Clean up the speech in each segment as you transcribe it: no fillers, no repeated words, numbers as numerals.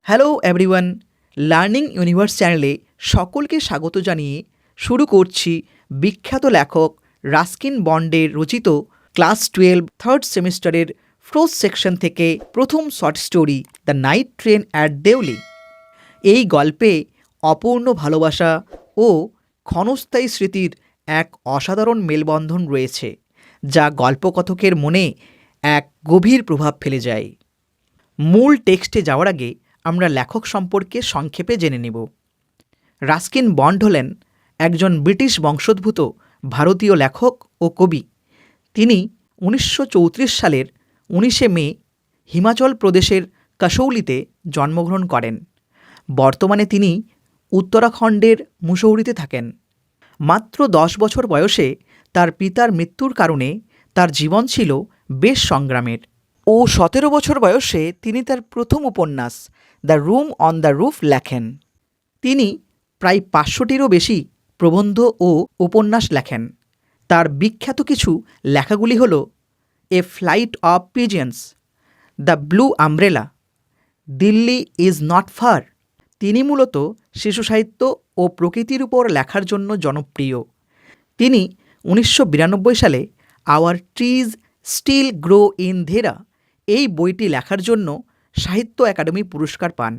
Hello everyone, learning universe চ্যানেলে সকলকে স্বাগত জানিয়ে শুরু করছি বিখ্যাত লেখক রাস্কিন বন্ডের রচিত ক্লাস 12 থার্ড সেমিস্টারের ফার্স্ট সেকশন থেকে প্রথম short story the night train at Deoli. এই গল্পে অপূর্ণ ভালোবাসা ও ক্ষণস্থায়ী স্মৃতির এক অসাধারণ মেলবন্ধন রয়েছে, যা গল্পকথকের মনে এক গভীর প্রভাব ফেলে যায়। মূল টেক্সটে যাওয়ার আগে আমরা লেখক সম্পর্কে সংক্ষেপে জেনে নেব। রাস্কিন বন্ড হলেন একজন ব্রিটিশ বংশোদ্ভূত ভারতীয় লেখক ও কবি। তিনি 1934 সালের 19শে মে হিমাচল প্রদেশের কাসৌলিতে জন্মগ্রহণ করেন। বর্তমানে তিনি উত্তরাখণ্ডের মুসৌরিতে থাকেন। মাত্র 10 বছর বয়সে তার পিতার মৃত্যুর কারণে তার জীবন ছিল বেশ সংগ্রামের। 17 বছর বয়সে তিনি তার প্রথম উপন্যাস the room on the roof লেখেন। তিনি প্রায় 500টিরও বেশি প্রবন্ধ ও উপন্যাস লেখেন। তার বিখ্যাত কিছু লেখাগুলি হল a flight of pigeons, the blue umbrella, Delhi is not far. তিনি মূলত শিশু সাহিত্য ও প্রকৃতির উপর লেখার জন্য জনপ্রিয়। তিনি 1992 সালে our trees still grow in Dehra এই বইটি লেখার জন্য সাহিত্য একাডেমি পুরস্কার পান।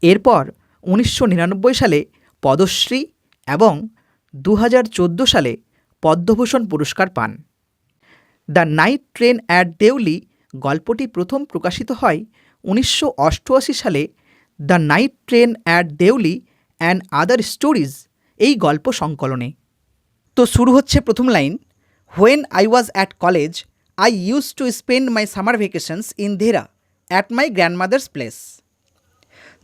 এরপর 1999 সালে পদ্মশ্রী এবং 2014 সালে পদ্মভূষণ পুরস্কার পান। The night train at Deoli গল্পটি প্রথম প্রকাশিত হয় 1988 সালে the night train at Deoli and other stories এই গল্প সংকলনে। তো শুরু হচ্ছে প্রথম লাইন। When I was at college I used to spend my summer vacations in Dhera at my grandmother's place.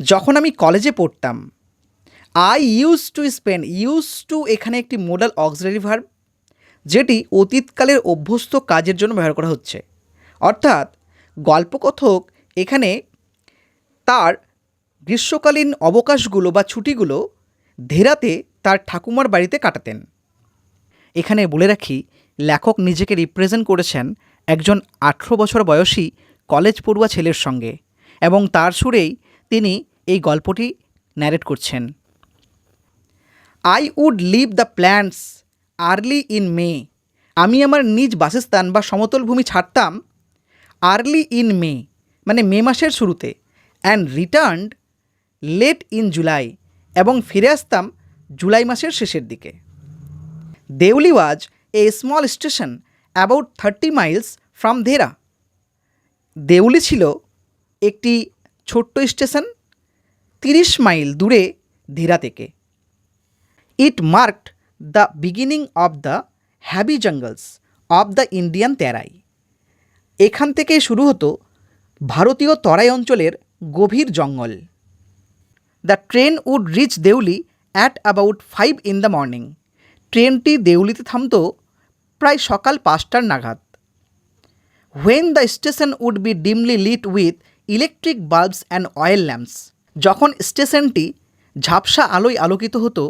যখন আমি কলেজে পড়তাম, I used to spend, used to এখানে একটি মোডাল অক্সিলারি ভার্ব, যেটি অতীতকালের অভ্যস্ত কাজের জন্য ব্যবহার করা হচ্ছে। অর্থাৎ গল্পকথক এখানে তার গ্রীষ্মকালীন অবকাশগুলো বা ছুটিগুলো ধেরাতে তার ঠাকুমার বাড়িতে কাটাতেন। এখানে বলে রাখি, লেখক নিজেকে রিপ্রেজেন্ট করেছেন একজন 18 বছর বয়সী কলেজ পড়ুয়া ছেলের সঙ্গে, এবং তার সুরেই তিনি এই গল্পটি ন্যারেট করছেন। I would leave the plants early in May. আমি আমার নিজ বাসস্থান বা সমতল ভূমি ছাড়তাম আর্লি ইন মে মানে মে মাসের শুরুতে, and returned late in July, এবং ফিরে আসতাম জুলাই মাসের শেষের দিকে। Deoli was a small station about 30 miles from Dehra. Deoli ছিল একটি ছোট্ট স্টেশন 30 মাইল দূরে ধেরা থেকে। It marked the beginning of the heavy jungles of the Indian Terai. এখান থেকেই শুরু হতো ভারতীয় তরাই অঞ্চলের গভীর জঙ্গল। The train would reach Deoli at about 5 in the morning। ট্রেনটি দেউলিতে থামত প্রায় সকাল 5টার নাগাদ। When the station would be dimly lit with electric bulbs and oil lamps. যখন স্টেশনটি ঝাপসা আলোয় আলোকিত হতো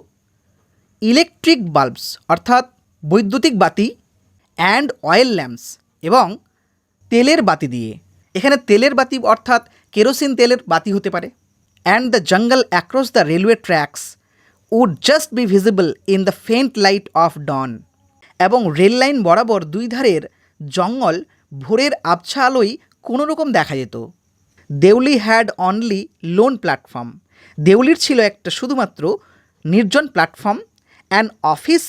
ইলেকট্রিক বাল্বস অর্থাৎ বৈদ্যুতিক বাতি, অ্যান্ড অয়েল ল্যাম্পস এবং তেলের বাতি দিয়ে। এখানে তেলের বাতি অর্থাৎ কেরোসিন তেলের বাতি হতে পারে। And the jungle across the railway tracks would just be visible in the faint light of dawn. এবং রেল লাইন বরাবর দুই ধারের জঙ্গল ভোরের আবছা আলোয় কোনো রকম দেখা যেত। Deoli had only lone platform. দেউলির ছিল একটা শুধুমাত্র নির্জন platform, an office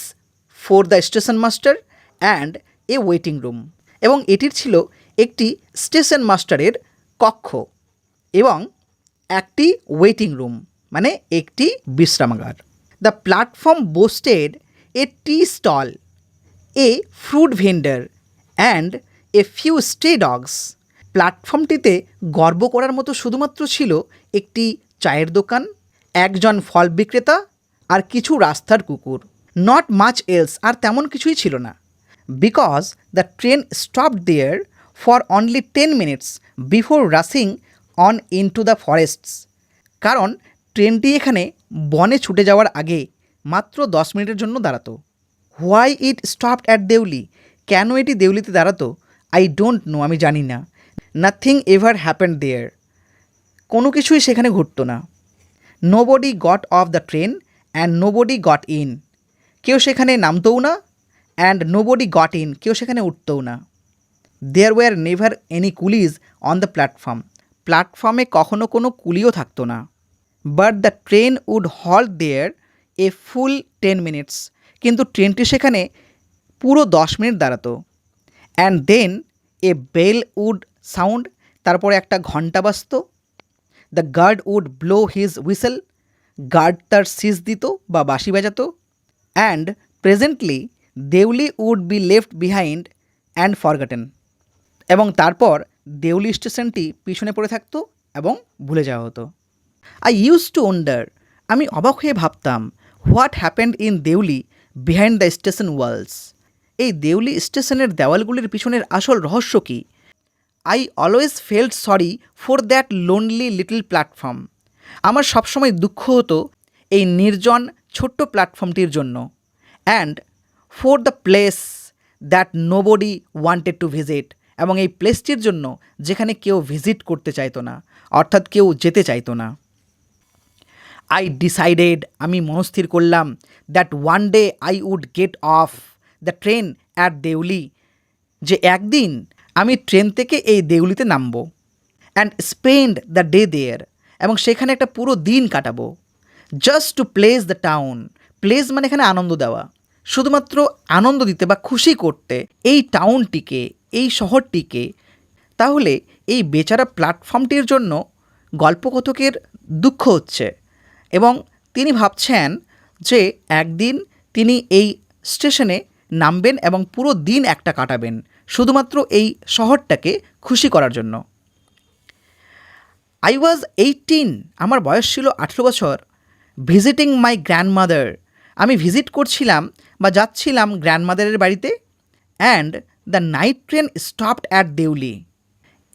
for the station master and a waiting room. এবং এটির ছিল একটি স্টেশন মাস্টারের কক্ষ এবং একটি ওয়েটিং রুম মানে একটি বিশ্রামাগার। The platform boasted a tea stall, a fruit vendor and a few stray dogs. প্ল্যাটফর্মটিতে গর্ব করার মতো শুধুমাত্র ছিল একটি চায়ের দোকান, একজন ফল বিক্রেতা আর কিছু রাস্তার কুকুর। নট মাচ এলস, আর তেমন কিছুই ছিল না। Because the train stopped there for only 10 minutes before rushing on into the forests. কারণ ট্রেনটি এখানে বনে ছুটে যাওয়ার আগে মাত্র 10 মিনিটের জন্য দাঁড়াতো। Why it stopped at Deoli, কেন এটি দেউলিতে দাঁড়াতো? আই ডোন্ট নো, আমি জানি না। নাথিং এভার হ্যাপেন্ড দেয়ার, কোনো কিছুই সেখানে ঘটতো না। Nobody got off the train and nobody got in, কেউ সেখানে নামতও না, অ্যান্ড নোবডি গট ইন, কেউ সেখানে উঠতও না। There were never any coolies on the platform, প্ল্যাটফর্মে কখনো কোনো কুলিও থাকতো না। But the train would halt there a full 10 minutes, কিন্তু ট্রেনটি সেখানে পুরো 10 মিনিট দাঁড়াতো। And then a bell would sound, তারপরে একটা ঘণ্টা বাজতো। The guard would blow his whistle, guard তার সিজ দিত বা বাঁশি বাজাতো। And presently Deoli would be left behind and forgotten, এবং তারপর দেউলি স্টেশনটি পিছনে পড়ে থাকতো এবং ভুলে যাওয়া হতো। আই ইউজ টু ওয়ান্ডার, আমি অবাক হয়ে ভাবতাম, what happened in Deoli behind the station walls, এই দেউলি স্টেশনের দেওয়ালগুলির পিছনের আসল রহস্য কী? I always felt sorry for that lonely little platform, আমার সবসময় দুঃখ হতো এই নির্জন ছোট্ট প্ল্যাটফর্মটির জন্য। And for the place that nobody wanted to visit, এবং এই প্লেসটির জন্য যেখানে কেউ ভিজিট করতে চাইতো না, অর্থাৎ কেউ যেতে চাইতো না। আই ডিসাইডেড, আমি মনস্থির করলাম, that one day I would get off the train at Deoli, যে একদিন আমি ট্রেন থেকে এই দেউলিতে নামবো। And spend the day there, এবং সেখানে একটা পুরো দিন কাটাবো। Just to place the town, place মানে এখানে আনন্দ দেওয়া, শুধুমাত্র আনন্দ দিতে বা খুশি করতে এই টাউনটিকে, এই শহরটিকে। তাহলে এই বেচারা প্ল্যাটফর্মটির জন্য গল্পকথকের দুঃখ হচ্ছে, এবং তিনি ভাবছেন যে একদিন তিনি এই স্টেশনে নামবেন এবং পুরো দিন একটা কাটাবেন শুধুমাত্র এই শহরটাকে খুশি করার জন্য। আই ওয়াজ 18, আমার বয়স ছিল 18 বছর। ভিজিটিং মাই গ্র্যান্ডমাদার, আমি ভিজিট করছিলাম বা যাচ্ছিলাম গ্র্যান্ডমাদারের বাড়িতে। And the night train stopped at Deoli,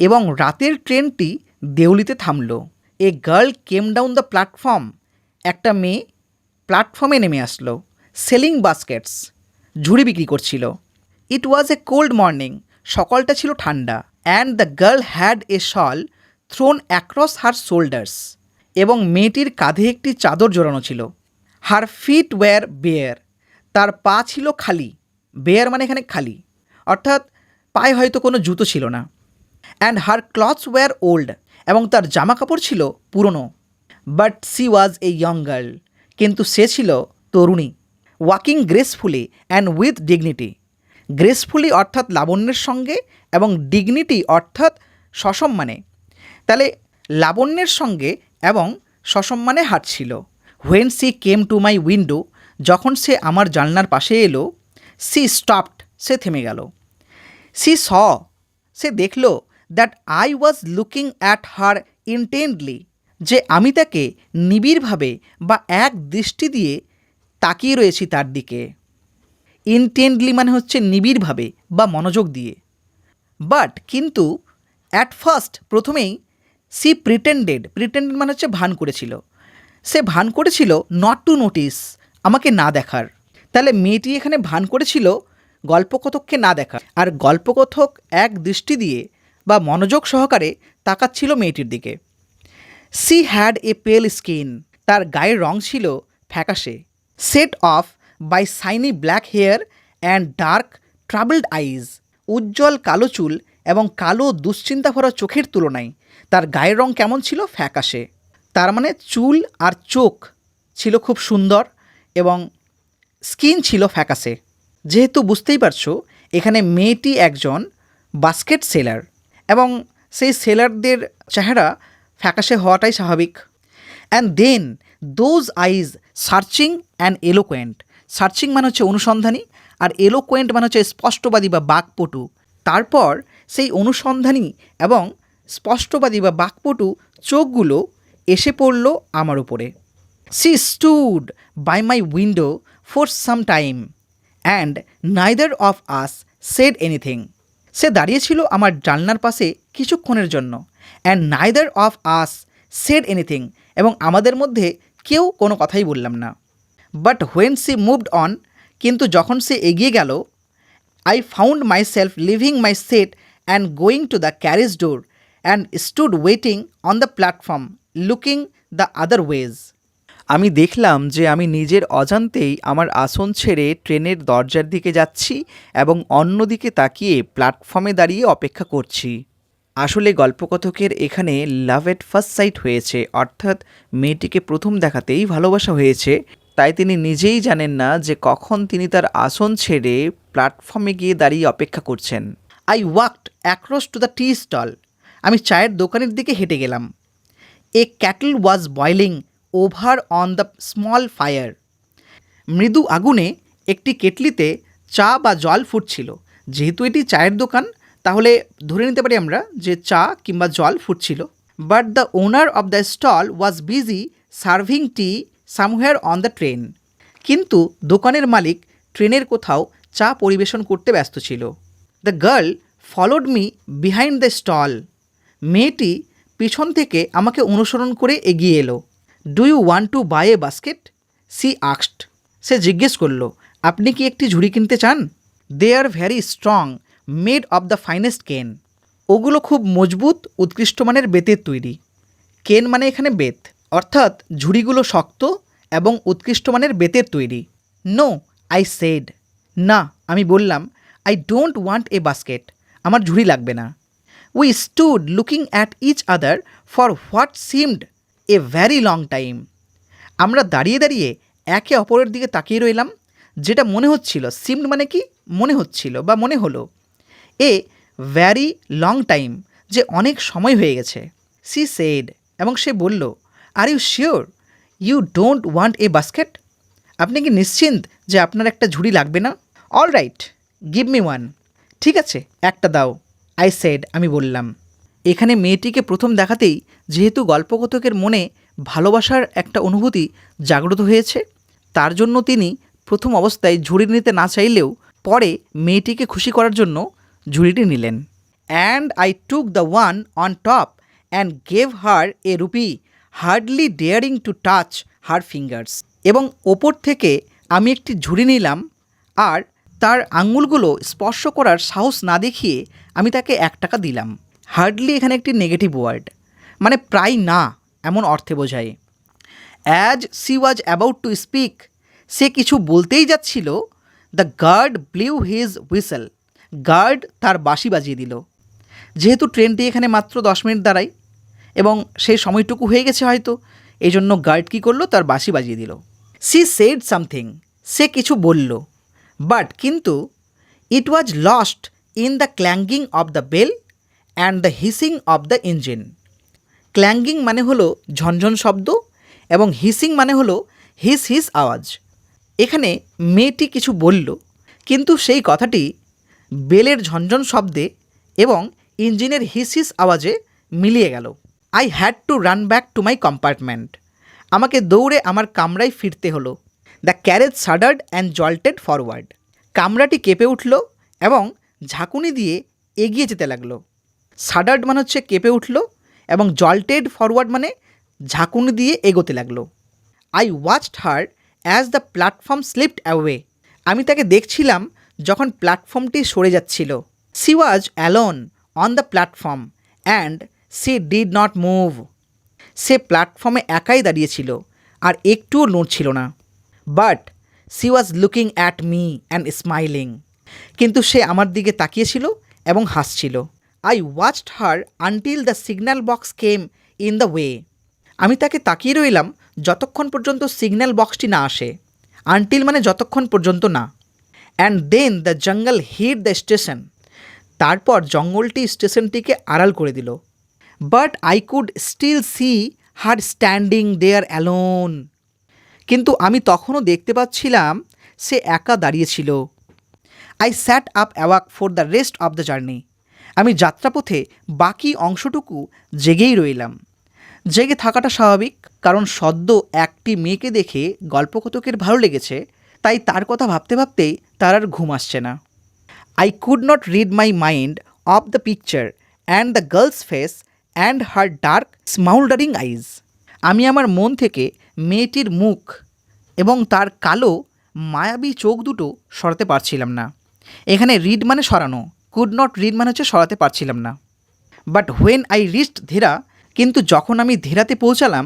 এবং রাতের ট্রেনটি দেউলিতে থামল। A girl came down the platform, একটা মেয়ে প্ল্যাটফর্মে নেমে আসলো। সেলিং বাস্কেটস, ঝুড়ি বিক্রি করছিল। ইট ওয়াজ এ কোল্ড মর্নিং, সকালটা ছিল ঠান্ডা। And the girl had a shawl thrown across her shoulders, এবং মেয়েটির কাঁধে একটি চাদর জড়ানো ছিল। হার ফিট ওয়্যার বেয়ার, তার পা ছিল খালি। বেয়ার মানে এখানে খালি, অর্থাৎ পায়ে হয়তো কোনো জুতো ছিল না। And her clothes were old, এবং তার জামা কাপড় ছিল পুরনো। But she was a young girl, কিন্তু সে ছিল তরুণী। Walking gracefully and with dignity, gracefully অর্থাৎ লাবণ্যের সঙ্গে, এবং ডিগনিটি অর্থাৎ সসম্মানে। তাহলে লাবণ্যের সঙ্গে এবং সসম্মানে হাঁটছিল। When she came to my window, যখন সে আমার জানলার পাশে এলো। সি স্টপড, সে থেমে গেল। সি স, সে দেখল, that I was looking at her ইন্টেন্টলি, যে আমি তাকে নিবিড়ভাবে বা এক দৃষ্টি দিয়ে তাকিয়ে রয়েছি তার দিকে। ইনটেন্টলি মানে হচ্ছে নিবিড়ভাবে বা মনোযোগ দিয়ে। বাট কিন্তু অ্যাট ফার্স্ট, প্রথমেই সি প্রিটেন্ডেড মানে হচ্ছে ভান করেছিল, সে ভান করেছিল নট টু নোটিস, আমাকে না দেখার। তাহলে মেয়েটি এখানে ভান করেছিল গল্পকথককে না দেখার, আর গল্পকথক এক দৃষ্টি দিয়ে বা মনোযোগ সহকারে তাকাচ্ছিল মেয়েটির দিকে। সি হ্যাড এ পেল স্কিন, তার গায়ের রং ছিল ফ্যাকাশে। Set off by shiny black hair and dark troubled eyes, উজ্জ্বল কালো চুল এবং কালো দুশ্চিন্তা ভরা চোখের তুলনায় তার গায়ের রং কেমন ছিল? ফ্যাকাশে। তার মানে চুল আর চোখ ছিল খুব সুন্দর এবং স্কিন ছিল ফ্যাকাশে। যেহেতু বুঝতেই পারছো এখানে মেয়েটি একজন বাস্কেট সেলার, এবং সেই সেলারদের চেহারা ফ্যাকাশে হওয়াটাই স্বাভাবিক। And then those eyes searching and eloquent, searching মানে হচ্ছে অনুসন্ধানী, আর এলোকোয়েন্ট মানে হচ্ছে স্পষ্টবাদী বা বাকপটু। তারপর সেই অনুসন্ধানী এবং স্পষ্টবাদী বা বাকপটু চোখগুলো এসে পড়ল আমার উপরে। She stood by my window for some time and neither of us said anything, সে দাঁড়িয়েছিল আমার জানলার পাশে কিছুক্ষণের জন্য। And neither of us said anything, এবং আমাদের মধ্যে কেউ কোনো কথাই বললাম না। But when she moved on, কিন্তু যখন সে এগিয়ে গেল, I found myself leaving my seat and going to the carriage door and stood waiting on the platform looking the other wedge. আমি দেখলাম যে আমি নিজের অজান্তেই আমার আসন ছেড়ে ট্রেনের দরজার দিকে যাচ্ছি এবং অন্যদিকে তাকিয়ে প্ল্যাটফর্মে দাঁড়িয়ে অপেক্ষা করছি। আসলে গল্পকথকের এখানে লাভ এট ফার্স্ট সাইট হয়েছে, অর্থাৎ মেয়েটিকে প্রথম দেখাতেই ভালোবাসা হয়েছে। তাই তিনি নিজেই জানেন না যে কখন তিনি তার আসন ছেড়ে প্ল্যাটফর্মে গিয়ে দাঁড়িয়ে অপেক্ষা করছেন। I walked across to the tea stall. আমি চায়ের দোকানের দিকে হেঁটে গেলাম। A kettle was boiling over on the small fire. মৃদু আগুনে একটি কেটলিতে চা বা জল ফুটছিল। যেহেতু এটি চায়ের দোকান, তাহলে ধরে নিতে পারি আমরা যে চা কিংবা জল ফুটছিল। But the owner of the stall was busy serving tea somewhere on the train. কিন্তু দোকানের মালিক ট্রেনের কোথাও চা পরিবেশন করতে ব্যস্ত ছিল। The girl followed me behind the stall. মেয়েটি পিছন থেকে আমাকে অনুসরণ করে এগিয়ে এলো। Do you want to buy a basket? She আক্সড। সে জিজ্ঞেস করল, আপনি কি একটি ঝুড়ি কিনতে চান? They are very strong, made of the finest cane. ওগুলো খুব মজবুত, উৎকৃষ্ট মানের বেতের তৈরি। কেন মানে এখানে বেত, অর্থাৎ ঝুড়িগুলো শক্ত এবং উৎকৃষ্ট মানের বেতের তৈরি। No, I said. না, আমি বললাম, I don't want a basket. আমার ঝুড়ি লাগবে না। We stood looking at each other for what seemed a very long time. আমরা দাঁড়িয়ে দাঁড়িয়ে একে অপরের দিকে তাকিয়ে রইলাম, যেটা মনে হচ্ছিল, সিমড মানে কি, মনে হচ্ছিল বা মনে হলো, এ ভ্যারি লং টাইম, যে অনেক সময় হয়ে গেছে। সি সেড, এবং সে বলল, are you sure you don't want a basket? আপনি কি নিশ্চিন্ত যে আপনার একটা ঝুড়ি লাগবে না? All right, give me one. ঠিক আছে, একটা দাও। আই সেড, আমি বললাম। এখানে মেয়েটিকে প্রথম দেখাতেই যেহেতু গল্পকথকের মনে ভালোবাসার একটা অনুভূতি জাগ্রত হয়েছে, তার জন্য তিনি প্রথম অবস্থায় ঝুড়ি নিতে না চাইলেও পরে মেয়েটিকে খুশি করার জন্য ঝুড়িটি নিলেন। And I took the one on top and gave her A rupee, hardly daring to touch her fingers. এবং ওপর থেকে আমি একটি ঝুড়ি নিলাম, আর তার আঙুলগুলো স্পর্শ করার সাহস না দেখিয়ে আমি তাকে 1 টাকা দিলাম। হার্ডলি এখানে একটি নেগেটিভ ওয়ার্ড, মানে প্রায় না এমন অর্থে বোঝায়। As she was about to speak, সে কিছু বলতেই যাচ্ছিল, the guard blew his whistle. Guard তার বাঁশি বাজিয়ে দিল। যেহেতু ট্রেনটি এখানে মাত্র 10 মিনিট দাঁড়ায় এবং সেই সময়টুকু হয়ে গেছে হয়তো, এই জন্য গার্ড কী করলো, তার বাঁশি বাজিয়ে দিল। সি সেড সামথিং, সে কিছু বলল। বাট কিন্তু it was lost in the clanging of the bell and the hissing of the engine. Clanging মানে হলো ঝনঝন শব্দ এবং হিসিং মানে হলো হিস হিস আওয়াজ। এখানে মেয়েটি কিছু বলল, কিন্তু সেই কথাটি বেলের ঝনঝন শব্দে এবং ইঞ্জিনের হিস হিস আওয়াজে মিলিয়ে গেল। I had to run back to my compartment. আমাকে দৌড়ে আমার কামরায় ফিরতে হলো। The carriage shuddered and jolted forward. কামরাটি কেঁপে উঠল এবং ঝাঁকুনি দিয়ে এগিয়ে যেতে লাগলো। শাডার্ড মানে হচ্ছে কেঁপে উঠল, এবং জল্টেড ফরওয়ার্ড মানে ঝাঁকুনি দিয়ে এগোতে লাগলো। I watched her as the platform slipped away. আমি তাকে দেখছিলাম যখন প্ল্যাটফর্মটি সরে যাচ্ছিল। She was alone on the platform and she did not move. সে প্ল্যাটফর্মে একাই দাঁড়িয়েছিল আর একটুও নড়ছিল না। But she was looking at me and smiling. কিন্তু সে আমার দিকে তাকিয়েছিল এবং হাসছিল। I watched her until the signal box came in the way. আমি তাকে তাকিয়ে রইলাম যতক্ষণ পর্যন্ত সিগন্যাল বক্সটি না আসে। আনটিল মানে যতক্ষণ পর্যন্ত না। And then the jungle হিড the station. তারপর জঙ্গলটি স্টেশনটিকে আড়াল করে দিল। But I could still see her standing there alone. কিন্তু আমি তখনও দেখতে পাচ্ছিলাম সে একা দাঁড়িয়েছিল। I sat up awake for the rest of the journey. আমি যাত্রাপথে বাকি অংশটুকু জেগেই রইলাম। জেগে থাকাটা স্বাভাবিক, কারণ সদ্য একটি মেয়েকে দেখে গল্পকথকের ভালো লেগেছে, তাই তার কথা ভাবতে ভাবতেই তার আর ঘুম আসছে না। I could not rid my mind of the picture and the girl's face and her dark smouldering eyes. আমি আমার মন থেকে মেয়েটির মুখ এবং তার কালো মায়াবী চোখ দুটো সরাতে পারছিলাম না। এখানে রিড মানে সরানো, কুড নট রিড মানে হচ্ছে সরাতে পারছিলাম না। বাট হোয়েন আই রিচড ধীরা, কিন্তু যখন আমি ধীরাতে পৌঁছালাম,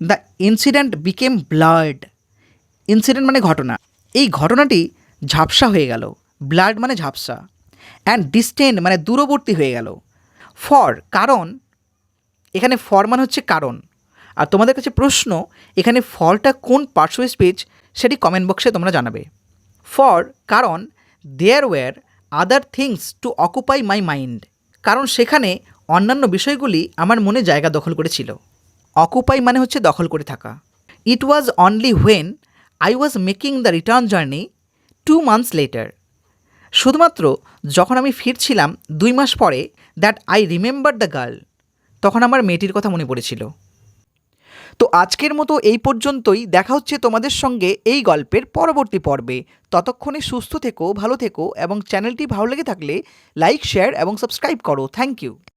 the incident became blood. Incident মানে ঘটনা, এই ঘটনাটি ঝাপসা হয়ে গেল, ব্লাড মানে ঝাপসা, অ্যান্ড ডিস্টেন্ট মানে দূরবর্তী হয়ে গেল। ফর কারণ, এখানে ফর মানে হচ্ছে কারণ। আর তোমাদের কাছে প্রশ্ন, এখানে ফরটা কোন পার্শ্ব স্পিচ সেটি কমেন্ট বক্সে তোমরা জানাবে। ফর কারণ there were other things to occupy my mind, কারণ সেখানে অন্যান্য বিষয়গুলি আমার মনে জায়গা দখল করেছিল। অকুপাই মানে হচ্ছে দখল করে থাকা। It was only when I was making the return journey 2 months later, শুধুমাত্র যখন আমি ফিরছিলাম 2 মাস পরে, that I remember the girl, তখন আমার মেয়েটির কথা মনে পড়েছিল। তো আজকের মতো এই পর্যন্তই। দেখা হচ্ছে তোমাদের সঙ্গে এই গল্পের পরবর্তী পর্বে। ততক্ষণে সুস্থ থেকো, ভালো থেকো, এবং চ্যানেলটি ভালো লেগে থাকলে লাইক, শেয়ার এবং সাবস্ক্রাইব করো। Thank you.